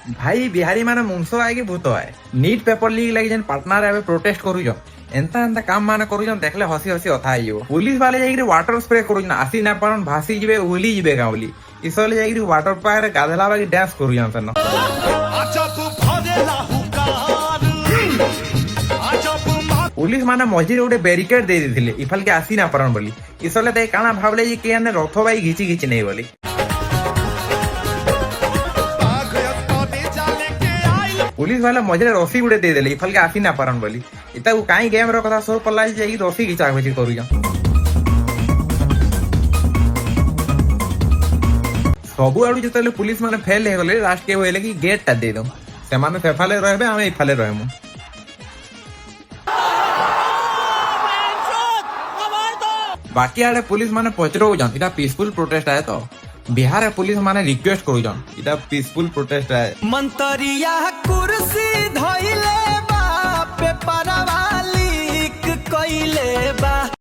भाई बिहारी माने मुंसो आए कि भूत आए नीट पेपर लीक लगी जन पार्टनर एबे प्रोटेस्ट करूजन एंता एंता काम माने करूजन देखले हसी हसी अथा आइयो पुलिस वाले जाइकरी वाटर स्प्रे करूजन आसी ना पारन भासी जिबे उली जिबे गावली इसले जाइकरी वाटर पार गाधला बाकी डांस करूजन सन पुलिस माने मझिरे गोटे बैरिकेड दे देथिले इफल के आसी ना पारन बोली इसले ते काना भाबले जे के ने रथ बाई घिची घिची नै बोली पुलिस वाला मझे रसी गुड़े दे देले इफल के आसी ना पारन बोली इता काई गेम रो कथा सो पल्ला जाई रसी घिचा घिची करूया सबु आडू जतले पुलिस माने फेल हे गले लास्ट के होइले कि गेट टा दे दो से माने फेफाले रहबे हमें इफाले रहमु बाकी आड़े पुलिस माने पचरो जन इटा पीसफुल प्रोटेस्ट आए तो बिहार पुलिस माने रिक्वेस्ट करू जन इटा पीसफुल प्रोटेस्ट आए मंतरिया कुर्सी